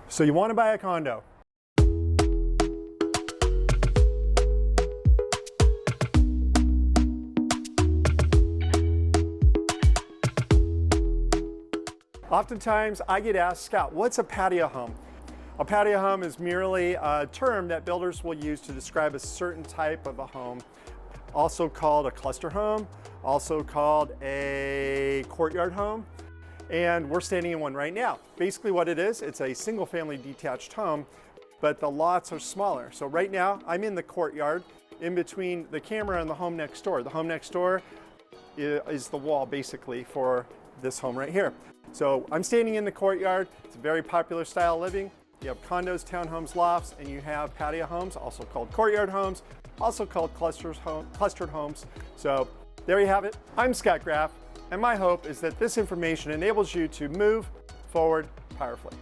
So you want to buy a condo. Oftentimes I get asked, Scott, what's a patio home? A patio home is merely a term that builders will use to describe a certain type of a home, also called a cluster home, also called a courtyard home, and we're standing in one right now. Basically what it is, it's a single family detached home, but the lots are smaller. So right now I'm in the courtyard in between the camera and the home next door. The home next door is the wall basically for this home right here. So I'm standing in the courtyard. It's a very popular style of living. You have condos, townhomes, lofts, and you have patio homes, also called courtyard homes, also called clustered homes. So there you have it. I'm Scott Graff, and my hope is that this information enables you to move forward powerfully.